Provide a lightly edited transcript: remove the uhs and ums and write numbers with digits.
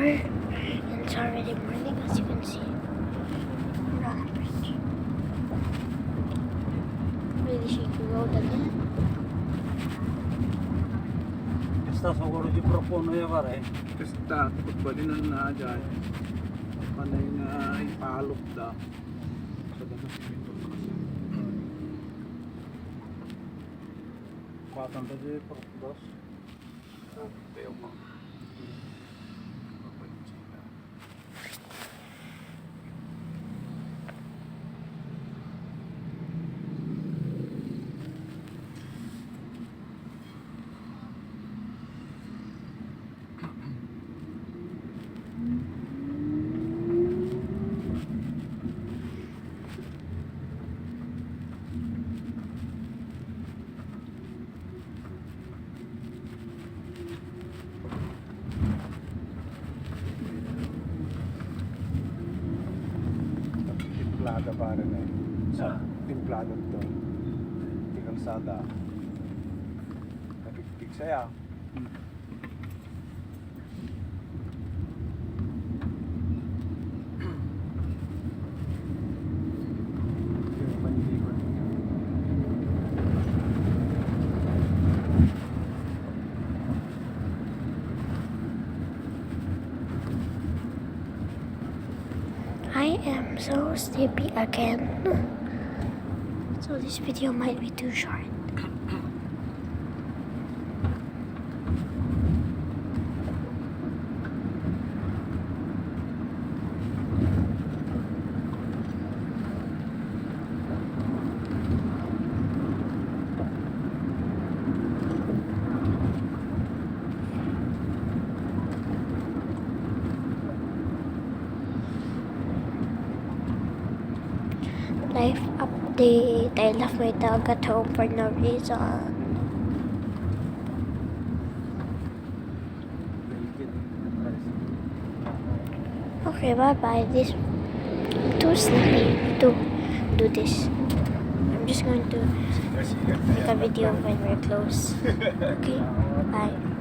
and it's already morning, as you can see. We're on a bridge. Really shaky road again. Está seguro de propone agora, hein? Está, pagpalinan na dyan. Panay na ipalop da. Sa damas pinto na kasi. Quatro de dos. Tayo mo. Timplada para na eh. Sa timplada to. Di kalsada. Nagigtig saya. Yung paniligon. I am so sleepy again. So this video might be too short. Life update. I left my dog at home for no reason. Okay, bye-bye. I'm too sleepy to do this. I'm just going to make a video when we're close. Okay, bye.